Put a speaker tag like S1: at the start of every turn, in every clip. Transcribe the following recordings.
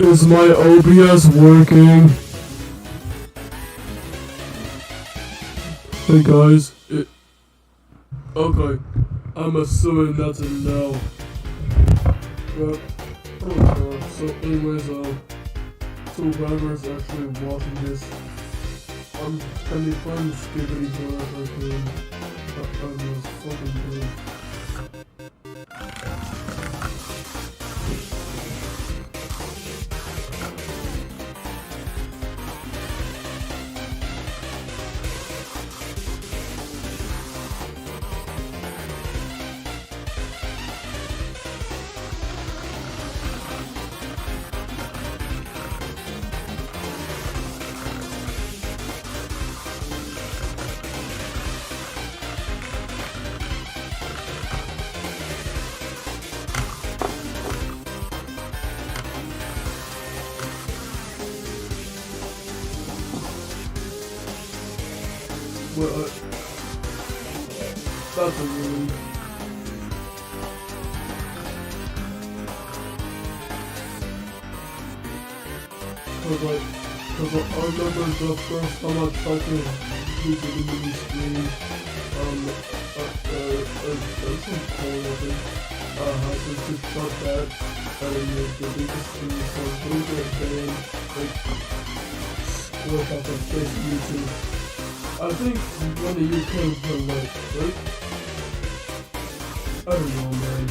S1: Is my OBS working? Hey guys, okay, I'm assuming that's a no. But, so anyways, so whoever's actually watching this, I'm kind of playing skibidi tycoon. I'm just fucking good. Well, that's a relief. Cause I remember the first time I tried to use the mini screen, there's some cool of it. How to shut that, and the biggest screen, so I'm pretty good band, split up a fake YouTube. I think one of you came from right? I don't know, man.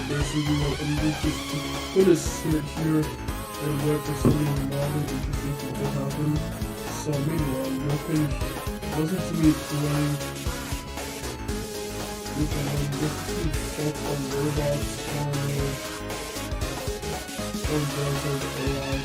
S1: Basically, I'm just gonna sit here and wait for something long and interesting to happen. So meanwhile, you can listen to me playing. You can listen to fuck on robots on browsers AI.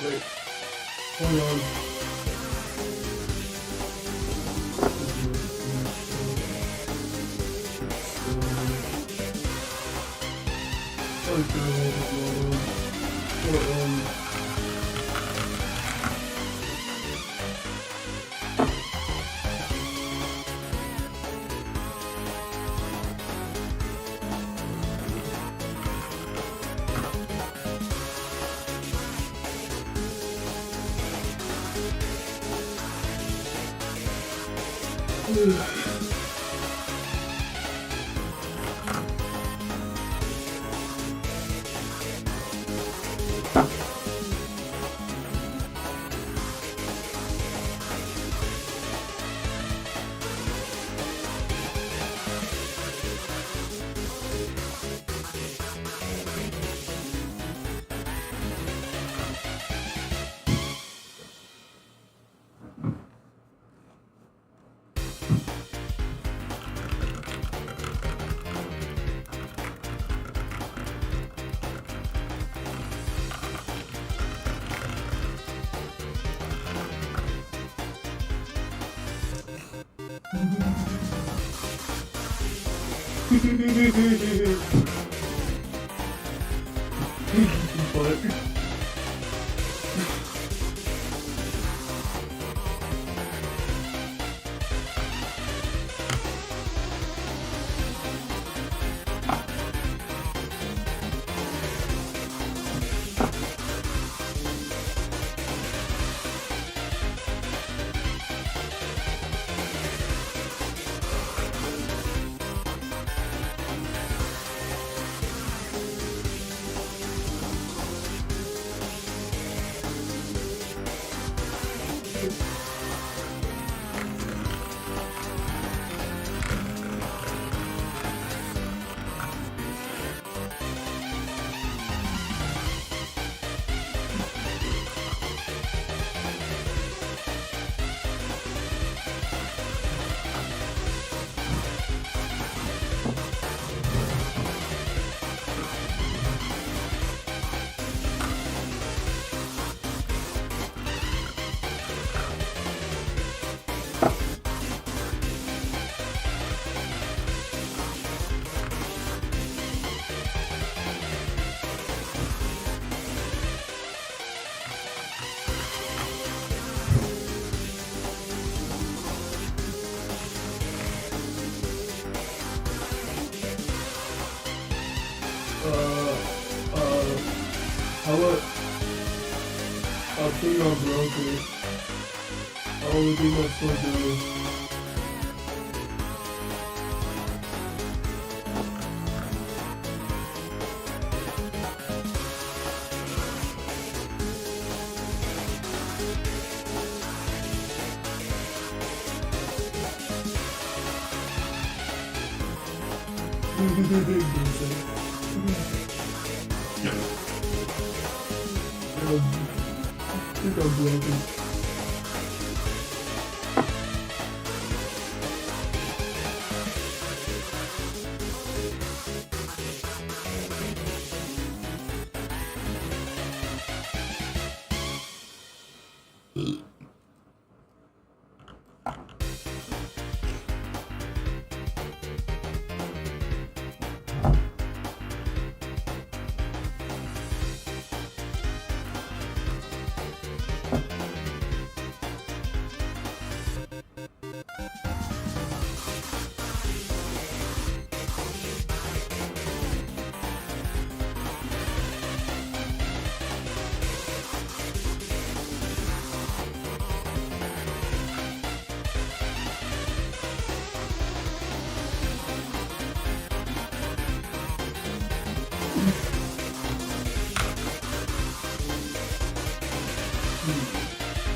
S1: Wait, hold on. But how about I think I'm broken. I only think I'm supposed to do. I think I'm broken.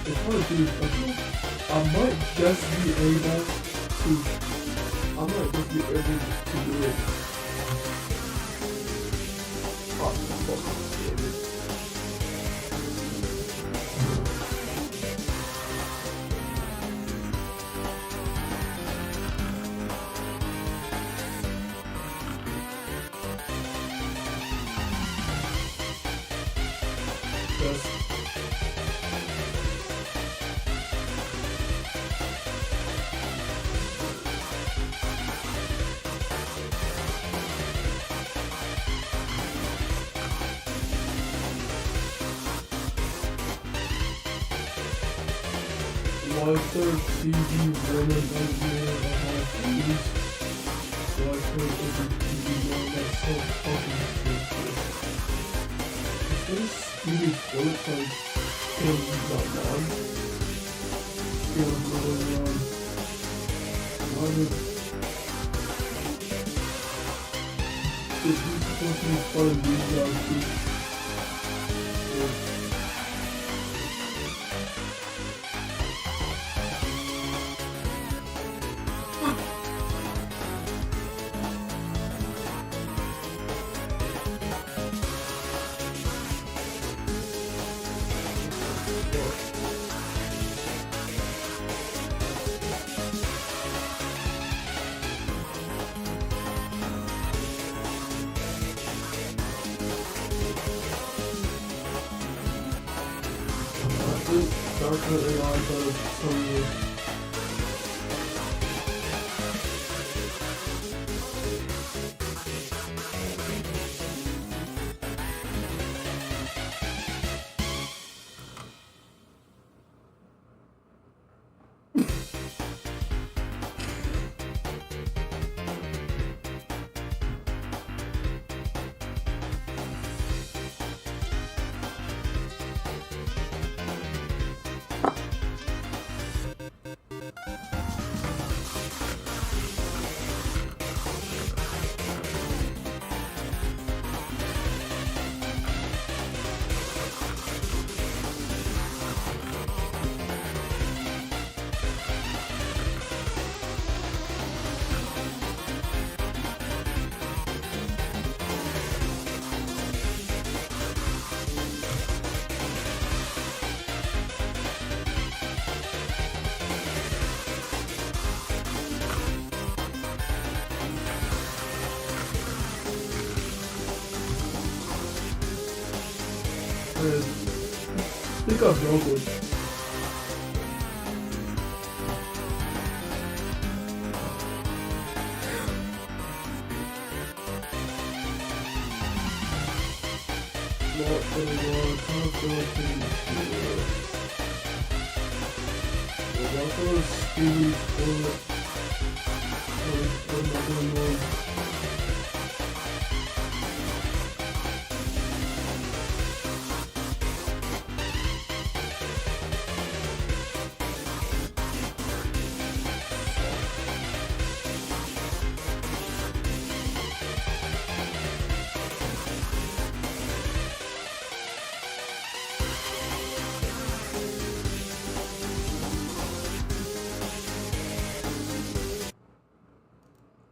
S1: It's hard to do. I might just be able to do it. Oh, fuck. Yes. Walter TV woman engineer of all things. Walter is a TV woman that's so fucking stupid. This stupid bullet like kills not wrong. Kills really wrong. mean, it's supposed to be fun and these guys too. Darker AI better from you. I think I've broken. Not anymore. Kind of feel like the skibidi toilet.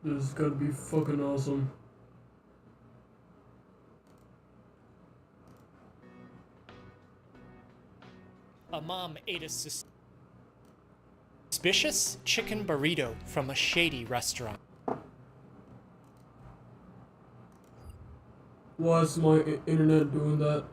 S1: This is gonna be fucking awesome.
S2: A mom ate a suspicious chicken burrito from a shady restaurant.
S1: Why is my internet doing that?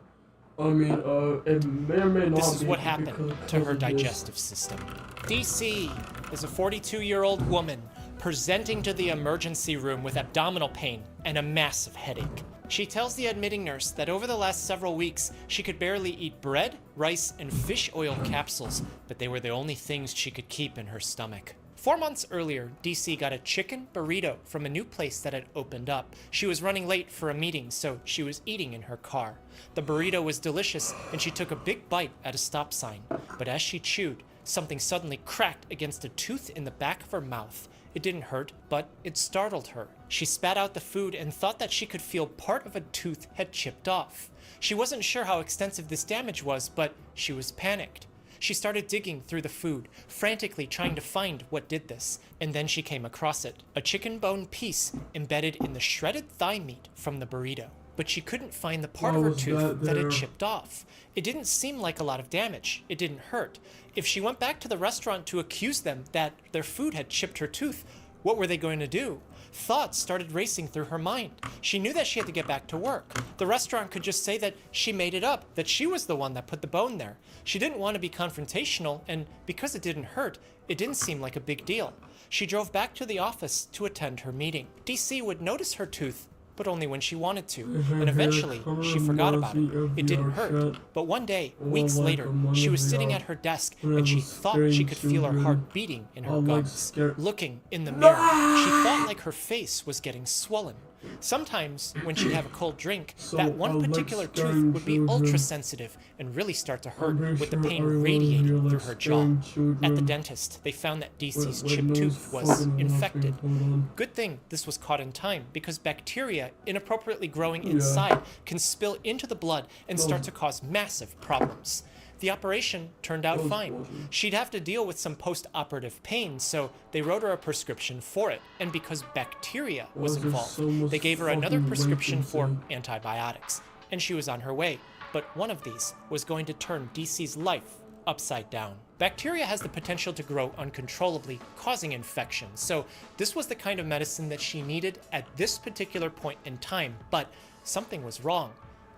S1: I mean, it may or may not be.
S2: This is what happened to her digestive system. DC is a 42-year-old woman presenting to the emergency room with abdominal pain and a massive headache. She tells the admitting nurse that over the last several weeks, she could barely eat bread, rice, and fish oil capsules, but they were the only things she could keep in her stomach. 4 months earlier, DC got a chicken burrito from a new place that had opened up. She was running late for a meeting, so she was eating in her car. The burrito was delicious, and she took a big bite at a stop sign. But as she chewed, something suddenly cracked against a tooth in the back of her mouth. It didn't hurt, but it startled her. She spat out the food and thought that she could feel part of a tooth had chipped off. She wasn't sure how extensive this damage was, but she was panicked. She started digging through the food, frantically trying to find what did this, and then she came across it, a chicken bone piece embedded in the shredded thigh meat from the burrito. But she couldn't find the part of her tooth that had chipped off. It didn't seem like a lot of damage. It didn't hurt. If she went back to the restaurant to accuse them that their food had chipped her tooth, what were they going to do? Thoughts started racing through her mind. She knew that she had to get back to work. The restaurant could just say that she made it up, that she was the one that put the bone there. She didn't want to be confrontational, and because it didn't hurt, it didn't seem like a big deal. She drove back to the office to attend her meeting. DC would notice her tooth, but only when she wanted to, and eventually she forgot about it. It didn't hurt, but one day, weeks later, she was sitting at her desk and she thought she could feel her heart beating in her gums. Looking in the mirror, she felt like her face was getting swollen. Sometimes, when she'd have a cold drink,
S1: So
S2: that one
S1: like
S2: particular tooth
S1: scaring
S2: would be
S1: children.
S2: ultra sensitive and really start to hurt
S1: pretty
S2: with the
S1: sure
S2: pain
S1: everyone
S2: radiating
S1: here
S2: through
S1: likes
S2: her jaw.
S1: scaring
S2: At the
S1: children.
S2: dentist, they found that DC's
S1: Wait,
S2: chipped
S1: no
S2: tooth was
S1: fucking
S2: infected.
S1: laughing, hold on.
S2: Good thing this was caught in time, because bacteria inappropriately growing inside can spill into the blood and start to cause massive problems. The operation turned out fine. She'd have to deal with some post-operative pain, so they wrote her a prescription for it. And because bacteria was involved, they gave her another prescription for antibiotics. And she was on her way. But one of these was going to turn DC's life upside down. Bacteria has the potential to grow uncontrollably, causing infection. So this was the kind of medicine that she needed at this particular point in time, but something was wrong.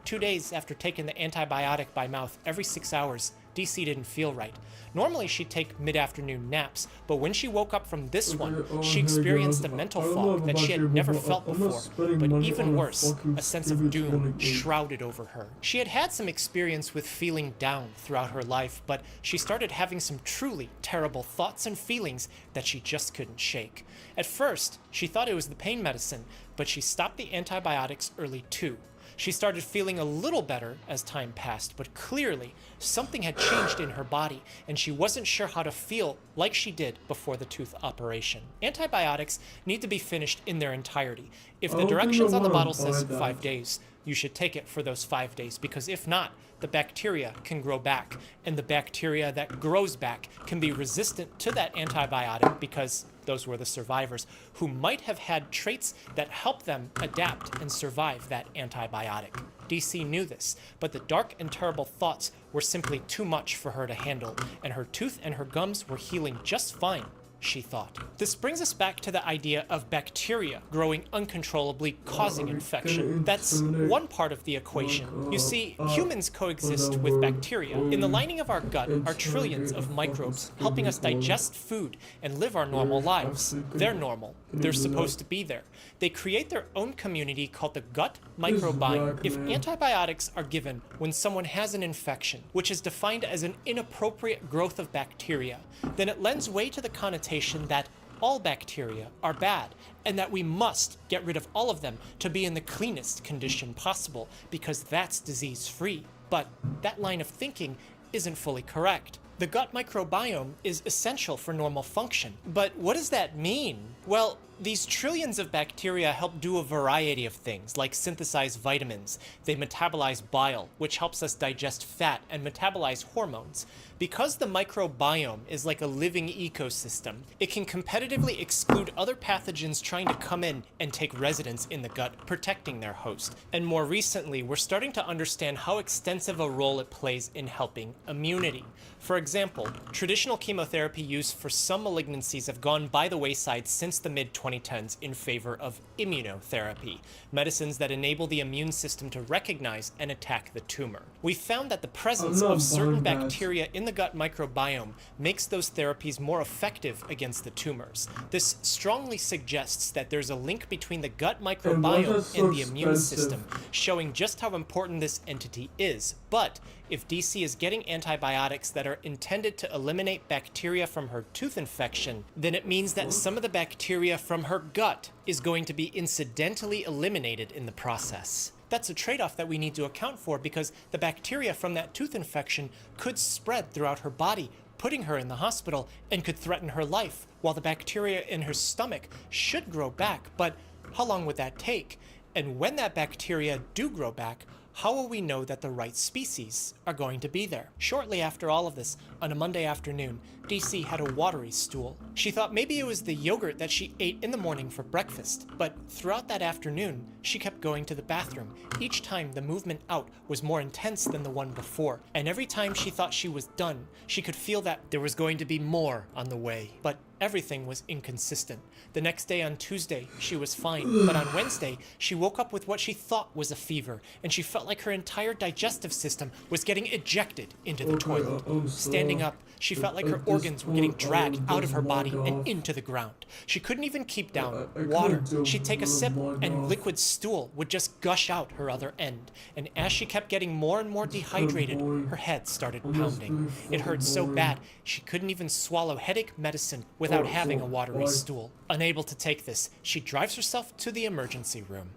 S2: 2 days after taking the antibiotic by mouth every 6 hours, DC didn't feel right. Normally she'd take mid-afternoon naps, but when she woke up from this one, she experienced a mental fog that she had never felt before, but even worse, a sense of doom shrouded over her. She had had some experience with feeling down throughout her life, but she started having some truly terrible thoughts and feelings that she just couldn't shake. At first, she thought it was the pain medicine, but she stopped the antibiotics early too. She started feeling a little better as time passed, but clearly something had changed in her body, and she wasn't sure how to feel like she did before the tooth operation. Antibiotics need to be finished in their entirety. If the directions on the bottle says 5 days, you should take it for those 5 days, because if not, the bacteria can grow back, and the bacteria that grows back can be resistant to that antibiotic because those were the survivors who might have had traits that help them adapt and survive that antibiotic. DC knew this, but the dark and terrible thoughts were simply too much for her to handle, and her tooth and her gums were healing just fine, she thought. This brings us back to the idea of bacteria growing uncontrollably, causing infection. That's one part of the equation. You see, humans coexist with bacteria. In the lining of our gut are trillions of microbes helping us digest food and live our normal lives. They're normal. They're supposed to be there. They create their own community called the gut microbiome. If antibiotics are given when someone has an infection, which is defined as an inappropriate growth of bacteria, then it lends way to the connotation that all bacteria are bad and that we must get rid of all of them to be in the cleanest condition possible, because that's disease-free. But that line of thinking isn't fully correct. The gut microbiome is essential for normal function. But what does that mean? Well, these trillions of bacteria help do a variety of things, like synthesize vitamins. They metabolize bile, which helps us digest fat and metabolize hormones. Because the microbiome is like a living ecosystem, it can competitively exclude other pathogens trying to come in and take residence in the gut, protecting their host. And more recently, we're starting to understand how extensive a role it plays in helping immunity. For example, traditional chemotherapy used for some malignancies have gone by the wayside since the mid-2010s in favor of immunotherapy, medicines that enable the immune system to recognize and attack the tumor. We found that the presence of certain bacteria in the gut microbiome makes those therapies more effective against the tumors. This strongly suggests that there's a link between the gut microbiome and the immune system, showing just how important this entity is. But if DC is getting antibiotics that are intended to eliminate bacteria from her tooth infection, then it means that some of the bacteria from her gut is going to be incidentally eliminated in the process. That's a trade-off that we need to account for, because the bacteria from that tooth infection could spread throughout her body, putting her in the hospital, and could threaten her life, while the bacteria in her stomach should grow back. But how long would that take? And when that bacteria do grow back, how will we know that the right species are going to be there? Shortly after all of this, on a Monday afternoon, DC had a watery stool. She thought maybe it was the yogurt that she ate in the morning for breakfast, but throughout that afternoon, she kept going to the bathroom. Each time, the movement out was more intense than the one before, and every time she thought she was done, she could feel that there was going to be more on the way. But everything was inconsistent. The next day, on Tuesday, she was fine, but on Wednesday, she woke up with what she thought was a fever, and she felt like her entire digestive system was getting ejected into the toilet. Standing up, she felt like her organs were getting dragged out of her body and into the ground. She couldn't even keep down water. She'd take a sip, and liquid stool would just gush out her other end. And as she kept getting more and more dehydrated, her head started pounding. It hurt so bad, she couldn't even swallow headache medicine without having a watery stool. Unable to take this, she drives herself to the emergency room.